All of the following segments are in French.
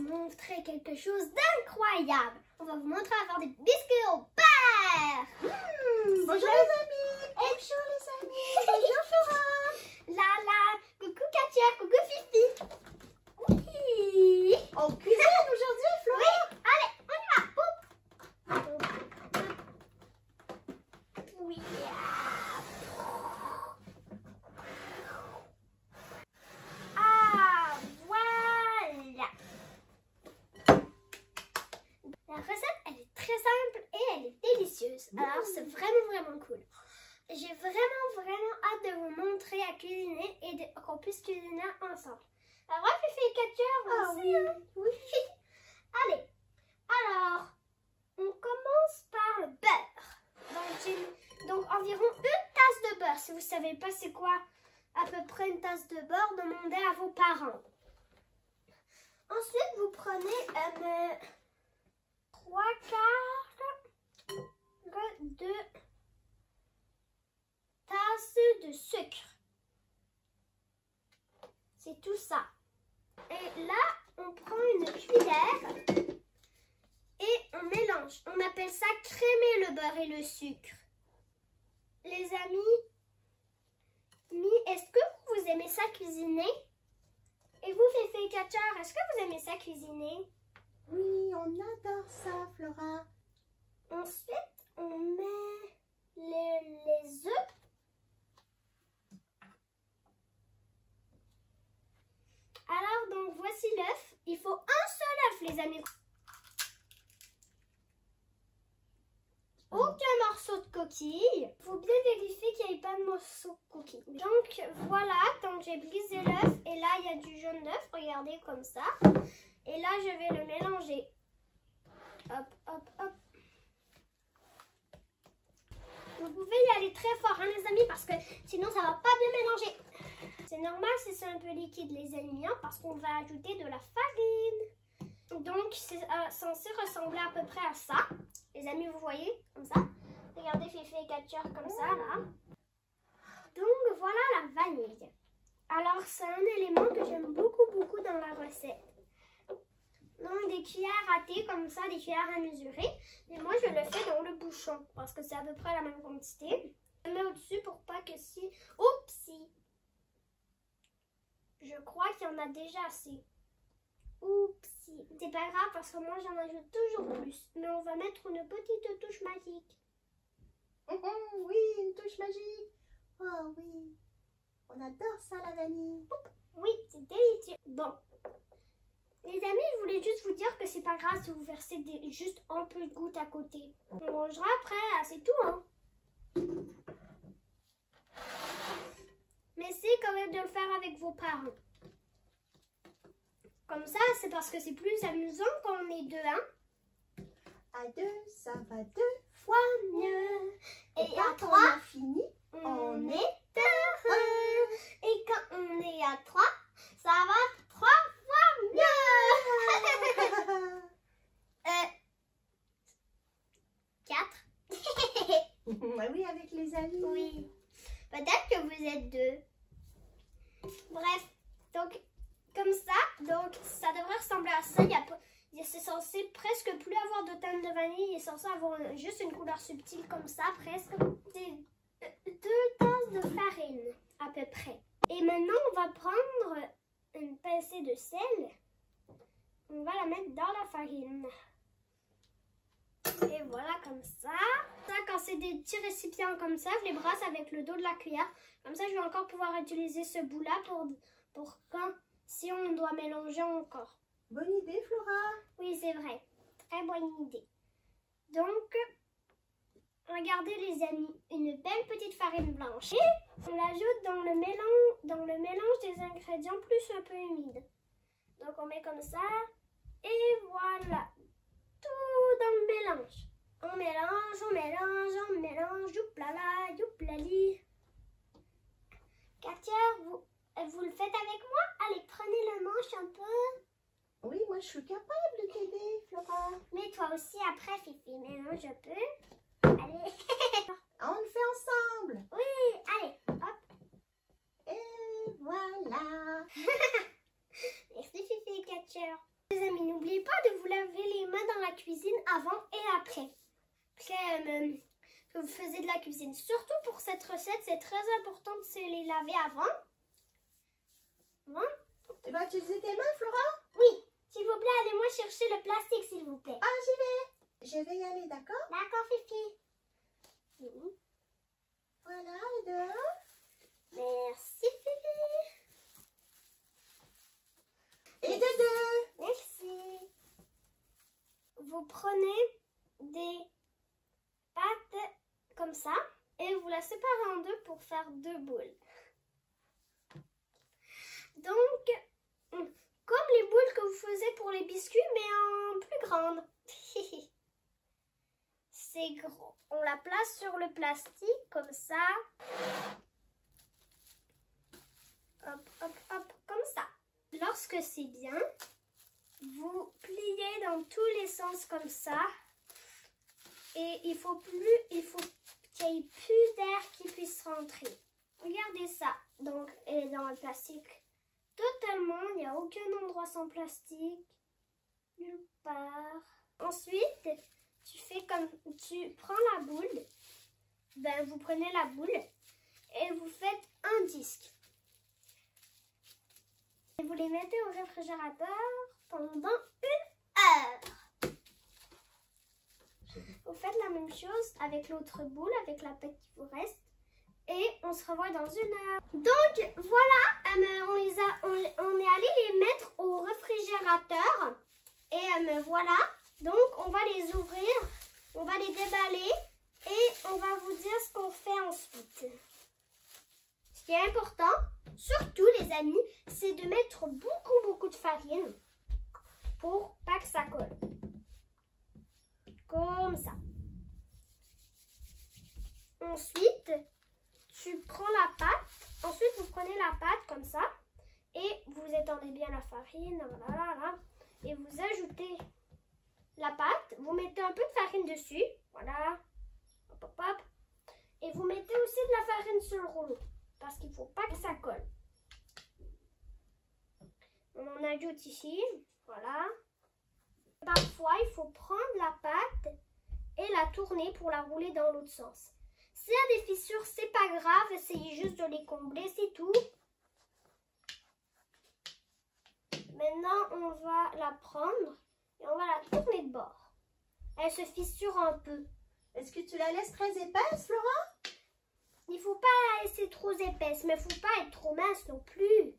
vous montrer quelque chose d'incroyable. On va vous montrer à faire des biscuits au beurre. Bonjour les amis. Bonjour les amis. Bonjour Flora. Lala, coucou Katia, coucou Fifi. Oui. On cuisine aujourd'hui, Flora. Oui, allez, on y va. Oui. Ah, voilà. La recette, elle est très simple et elle est délicieuse. Alors, c'est vraiment cool. J'ai vraiment hâte de vous montrer à cuisiner et qu'on puisse cuisiner ensemble. La vraie Fifi et Katia aussi. Oui. Allez. Alors, on commence par le beurre. Donc environ une tasse de beurre. Si vous ne savez pas c'est quoi à peu près une tasse de beurre, demandez à vos parents. Ensuite, vous prenez 3 quarts de tasse de sucre. C'est tout ça. Et là, on prend une cuillère et on mélange. On appelle ça crémer le beurre et le sucre. Les amis, est-ce que vous aimez ça cuisiner? Et vous, Fifi et Katia, est-ce que vous aimez ça cuisiner? Oui, on adore ça, Flora. Ensuite, on met les œufs. Alors, donc, voici l'œuf. Il faut un seul œuf, les amis. Aucun morceau de coquille. Il faut bien vérifier qu'il n'y ait pas de morceau de coquille. Donc, voilà. Donc, j'ai brisé l'œuf. Et là, il y a du jaune d'œuf. Regardez comme ça. Et là, je vais le mélanger. Hop, hop, hop. Vous pouvez y aller très fort, hein, les amis, parce que sinon, ça va pas bien mélanger. C'est normal si c'est un peu liquide, les amis, hein, parce qu'on va ajouter de la farine. Donc, c'est censé ressembler à peu près à ça. Les amis, vous voyez, comme ça. Regardez Fifi et Katia comme ça, là. Donc, voilà la vanille. Alors, c'est un élément que j'aime beaucoup dans la recette. Donc, des cuillères à thé comme ça, des cuillères à mesurer. Et moi, je le fais dans le bouchon, parce que c'est à peu près la même quantité. Je mets au-dessus pour pas que si... Oupsie! Je crois qu'il y en a déjà assez. Oupsie. C'est pas grave parce que moi j'en ajoute toujours plus. Mais on va mettre une petite touche magique. Oui, une touche magique. Oh oui. On adore ça, la vanille. Oui, c'est délicieux. Bon. Les amis, je voulais juste vous dire que c'est pas grave si vous versez juste un peu de goutte à côté. On mangera après, c'est tout, hein. Mais essayez quand même de le faire avec vos parents. Comme ça, c'est parce que c'est plus amusant quand on est deux, hein. À deux, ça va 2 fois mieux. Et à quand 3, on a fini, on est heureux. Et quand on est à 3, ça va 3 fois mieux. 4. Oui, avec les amis. Oui. Peut-être que vous êtes 2. Bref, donc comme ça, donc ça devrait ressembler à ça. C'est censé presque plus avoir de teinte de vanille. Il est censé avoir juste une couleur subtile comme ça, presque. C'est 2 tasses de farine à peu près. Et maintenant, on va prendre une pincée de sel. On va la mettre dans la farine. Et voilà, comme ça. Quand c'est des petits récipients comme ça, je les brasse avec le dos de la cuillère. Comme ça, je vais encore pouvoir utiliser ce bout-là pour quand, si on doit mélanger encore. Bonne idée, Flora. Oui, c'est vrai. Très bonne idée. Donc, regardez les amis, une belle petite farine blanche. Et on l'ajoute dans le mélange des ingrédients plus un peu humides. Donc, on met comme ça. Et voilà. Tout dans le mélange. On mélange, youplala, youplali. Katia, vous le faites avec moi? Allez, prenez le manche un peu. Oui, moi je suis capable de t'aider, Flora. Mais toi aussi après, Fifi. Mais non, je peux. Allez. On le fait ensemble. Oui, allez, hop. Et voilà. Merci Fifi et Katia. Les amis, n'oubliez pas de vous laver les mains dans la cuisine avant et après. Que vous faisiez de la cuisine. Surtout pour cette recette, c'est très important de se les laver avant. Tu vas utiliser tes mains, Flora? Oui, s'il vous plaît, allez-moi chercher le plastique, s'il vous plaît. Ah, j'y vais. Je vais y aller, d'accord? D'accord, Fifi. Oui. Voilà, les deux. Merci, Fifi. Et de deux. Merci. Vous prenez des pâtes comme ça et vous la séparez en deux pour faire deux boules. Donc, comme les boules que vous faisiez pour les biscuits, mais en plus grande. C'est gros. On la place sur le plastique comme ça. Hop, hop, hop, comme ça. Lorsque c'est bien, vous pliez dans tous les sens comme ça. Et il faut qu'il n'y ait plus d'air qui puisse rentrer. Regardez ça. Donc, et dans le plastique. Totalement, il n'y a aucun endroit sans plastique. Nulle part. Ensuite, tu prends la boule. Ben, vous prenez la boule et vous faites un disque. Et vous les mettez au réfrigérateur pendant 1 heure. Vous faites la même chose avec l'autre boule, avec la pâte qui vous reste. Et on se revoit dans 1 heure. Donc voilà, on est allé les mettre au réfrigérateur. Et voilà, donc on va les ouvrir, on va les déballer et on va vous dire ce qu'on fait ensuite. Ce qui est important, surtout les amis, c'est de mettre beaucoup de farine pour pas que ça colle. Comme ça. Ensuite, tu prends la pâte. Ensuite, vous prenez la pâte comme ça. Et vous étendez bien la farine. Voilà, et vous ajoutez la pâte. Vous mettez un peu de farine dessus. Voilà. Hop, hop, hop. Et vous mettez aussi de la farine sur le rouleau. Parce qu'il ne faut pas que ça colle. On en ajoute ici. Voilà. Parfois, il faut prendre la pâte et la tourner pour la rouler dans l'autre sens. S'il y a des fissures, c'est pas grave. Essayez juste de les combler, c'est tout. Maintenant, on va la prendre et on va la tourner de bord. Elle se fissure un peu. Est-ce que tu la laisses très épaisse, Flora? Il ne faut pas la laisser trop épaisse, mais il ne faut pas être trop mince non plus.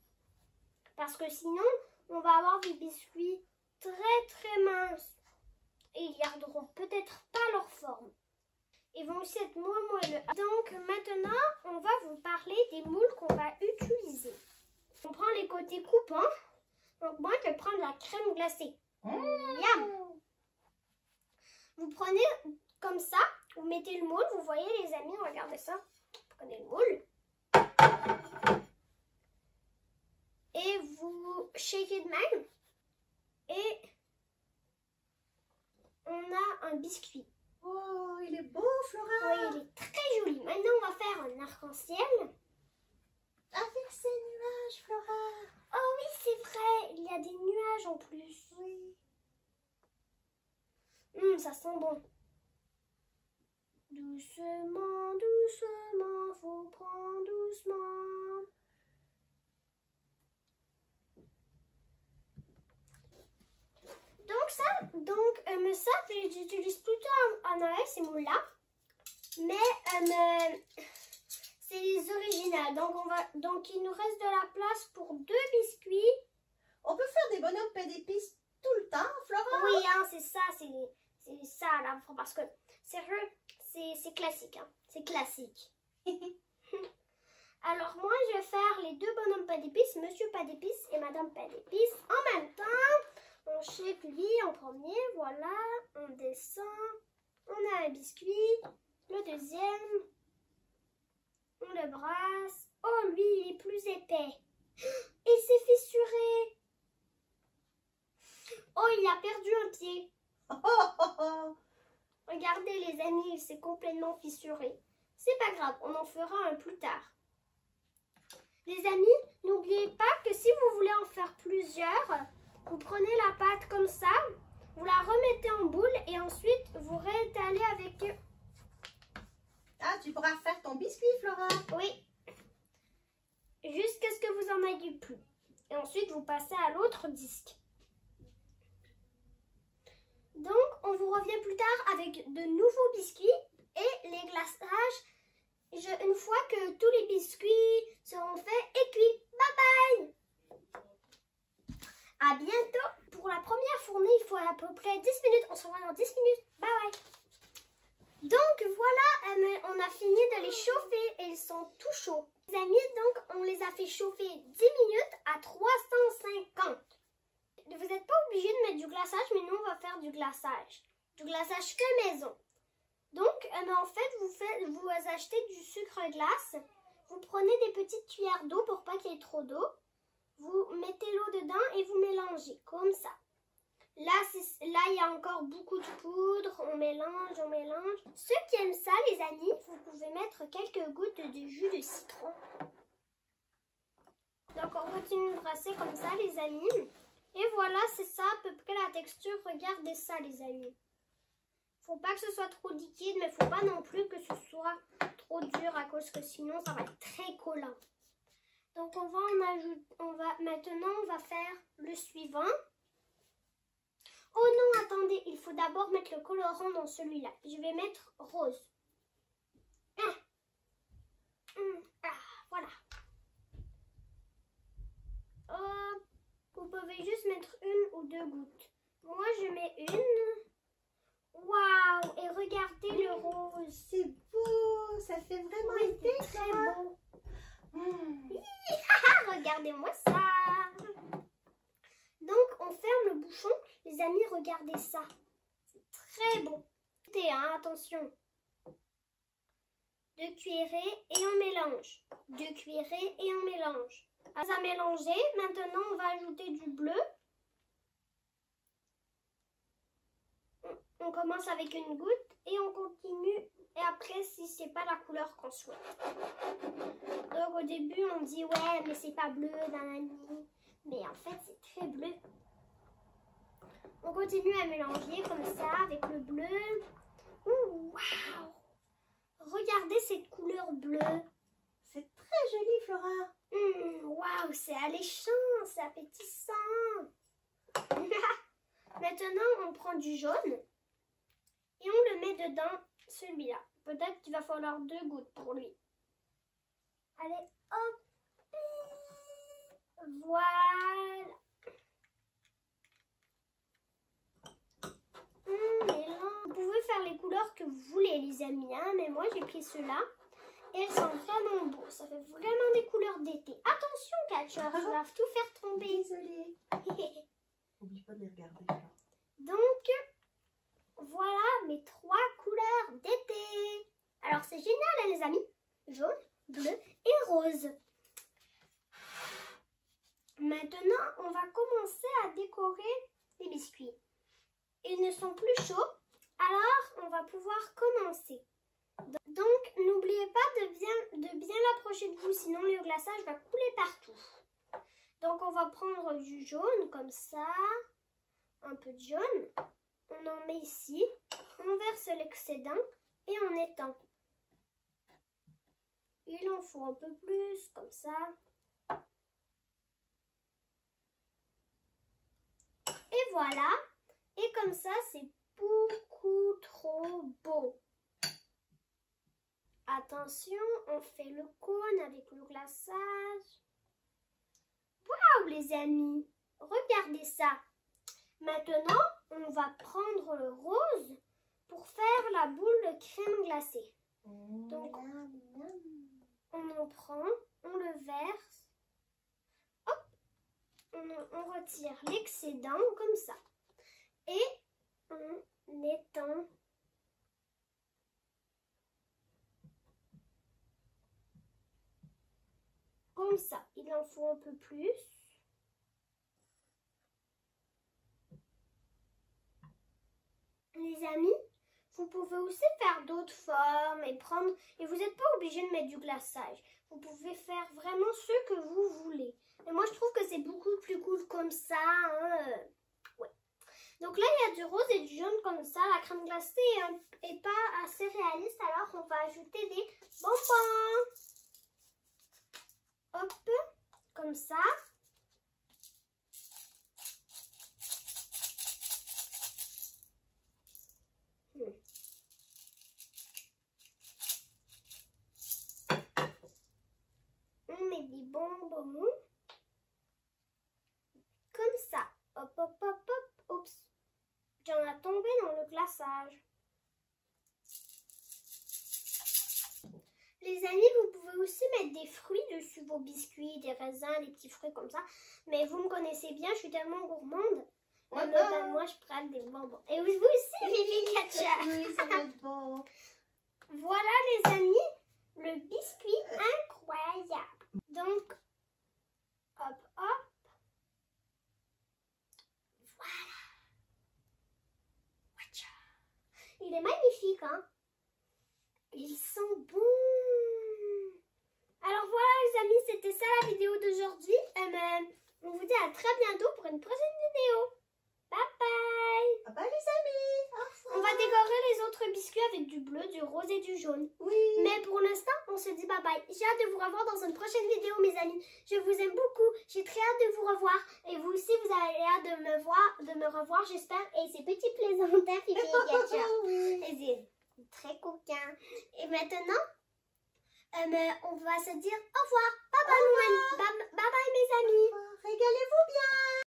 Parce que sinon, on va avoir des biscuits très minces. Et ils garderont peut-être pas leur forme. Ils vont aussi être moins moelleux. Donc maintenant, on va vous parler des moules qu'on va utiliser. On prend les côtés coupants. Donc moi, je vais prendre la crème glacée. Miam! Vous prenez comme ça, vous mettez le moule. Vous voyez les amis, regardez ça. Vous prenez le moule. Et vous shakez de même. Et on a un biscuit. Oh, il est beau, Flora. Oui, il est très joli. Maintenant, on va faire un arc-en-ciel. Avec ces nuages, Flora. Oh oui, c'est vrai. Il y a des nuages en plus. Oui. Ça sent bon. Doucement, doucement, faut prendre doucement. Donc ça, j'utilise plutôt à Noël, ces moules-là. Mais c'est les originales. Donc il nous reste de la place pour 2 biscuits. On peut faire des bonhommes pain d'épices tout le temps, Flora? Oui, hein, c'est ça, c'est ça là, parce que sérieux, c'est classique, hein, c'est classique. Alors moi, je vais faire les 2 bonhommes pain d'épices, Monsieur pain d'épices et Madame pain d'épices en même temps. On shake lui en premier, voilà, on descend, on a un biscuit, le deuxième, on le brasse. Oh, lui, il est plus épais. Il s'est fissuré. Oh, il a perdu un pied. Regardez les amis, il s'est complètement fissuré. C'est pas grave, on en fera un plus tard. Les amis, n'oubliez pas que si vous voulez en faire plusieurs, Vous prenez la pâte comme ça, vous la remettez en boule et ensuite vous réétalez avec... Ah, tu pourras faire ton biscuit, Flora. Oui. Jusqu'à ce que vous en ayez plus. Et ensuite, vous passez à l'autre disque. Donc, on vous revient plus tard avec de nouveaux biscuits et les glaçages. Une fois que tous les biscuits seront faits et cuits. Bye bye! À bientôt! Pour la première fournée, il faut à peu près 10 minutes. On se revoit dans 10 minutes. Bye bye! Donc voilà, on a fini de les chauffer et ils sont tout chauds. Les amis, donc on les a fait chauffer 10 minutes à 350. Vous n'êtes pas obligé de mettre du glaçage, mais nous on va faire du glaçage. Du glaçage fait maison. Donc en fait, vous achetez du sucre glace. Vous prenez des petites cuillères d'eau pour pas qu'il y ait trop d'eau. Vous mettez l'eau dedans et vous mélangez comme ça. Là, il y a encore beaucoup de poudre. On mélange, on mélange. Ceux qui aiment ça, les amis, vous pouvez mettre quelques gouttes de jus de citron. Donc, on continue de brasser comme ça, les amis. Et voilà, c'est ça à peu près la texture. Regardez ça, les amis. Faut pas que ce soit trop liquide, mais faut pas non plus que ce soit trop dur à cause que sinon, ça va être très collant. Donc, maintenant, on va faire le suivant. Oh non, attendez, il faut d'abord mettre le colorant dans celui-là. Je vais mettre rose. Voilà. Vous pouvez juste mettre une ou deux gouttes. Moi, je mets une. Waouh! Et regardez le rose. C'est beau, ça fait vraiment été très beau. Regardez-moi ça. Donc, on ferme le bouchon. Les amis, regardez ça. C'est très bon. Écoutez, hein, attention. 2 cuillerées et on mélange. 2 cuillerées et on mélange. À ça mélanger, maintenant on va ajouter du bleu. On commence avec une goutte et on continue. Et après, si c'est pas la couleur qu'on souhaite. Donc au début, on dit ouais, mais c'est pas bleu, nanani. Mais en fait, c'est très bleu. On continue à mélanger comme ça avec le bleu. Ouh, waouh! Regardez cette couleur bleue. C'est très joli, Flora. Waouh, c'est alléchant, c'est appétissant. Maintenant, on prend du jaune et on le met dedans, celui-là. Peut-être qu'il va falloir 2 gouttes pour lui. Allez, hop. Voilà. Vous pouvez faire les couleurs que vous voulez, les amis, hein, mais moi j'ai pris ceux-là et elles sont vraiment beaux. Ça fait vraiment des couleurs d'été. Attention, Catcher, tu vas tout faire tomber. Désolée. N'oublie pas de les regarder. Donc, voilà mes 3 couleurs d'été. Alors, c'est génial, hein, les amis. Jaune, bleu et rose. Maintenant, on va commencer à décorer les biscuits. Ils ne sont plus chauds, alors on va pouvoir commencer. Donc, n'oubliez pas de bien l'approcher de vous, sinon le glaçage va couler partout. Donc, on va prendre du jaune comme ça, un peu de jaune. On en met ici, on verse l'excédent et on étend. Il en faut un peu plus, comme ça. Et voilà. Et comme ça, c'est beaucoup trop beau. Attention, on fait le cône avec le glaçage. Waouh, les amis! Regardez ça. Maintenant, on va prendre le rose pour faire la boule de crème glacée. Donc, on en prend, on le verse. Hop! On retire l'excédent comme ça. Et on étend. Comme ça. Il en faut un peu plus. Les amis, vous pouvez aussi faire d'autres formes et vous n'êtes pas obligé de mettre du glaçage. Vous pouvez faire vraiment ce que vous voulez. Et moi, je trouve que c'est beaucoup plus cool cool comme ça. Hein. Ouais. Donc là, il y a du rose et du jaune comme ça. La crème glacée est pas assez réaliste, alors on va ajouter des bonbons. Hop, comme ça. On met des bonbons. Comme ça. Hop, hop, hop, hop. Oups. J'en ai tombé dans le glaçage. Les amis, vous pouvez aussi mettre des fruits dessus vos biscuits, des raisins, des petits fruits comme ça. Mais vous me connaissez bien, je suis tellement gourmande. Moi, je prends des bonbons. Et vous aussi, Vivi Katia. Oui, ça va être bon. Voilà les amis, le biscuit incroyable. Donc, hop, hop. Voilà. Il est magnifique, hein. Ils sont bons. Alors voilà les amis, c'était ça la vidéo d'aujourd'hui. On vous dit à très bientôt pour une prochaine vidéo. Bye bye. Bye bye les amis. Au revoir. On va décorer les autres biscuits avec du bleu, du rose et du jaune. Oui. Mais pour l'instant, on se dit bye bye. J'ai hâte de vous revoir dans une prochaine vidéo mes amis. Je vous aime beaucoup. J'ai très hâte de vous revoir. Et vous aussi, vous avez hâte de me revoir, j'espère. Et ces petits plaisantins, Fifi et Katia. Oui. Et c'est très coquin. Et maintenant, on va se dire au revoir. Bye bye, bye bye mes amis. Régalez-vous bien.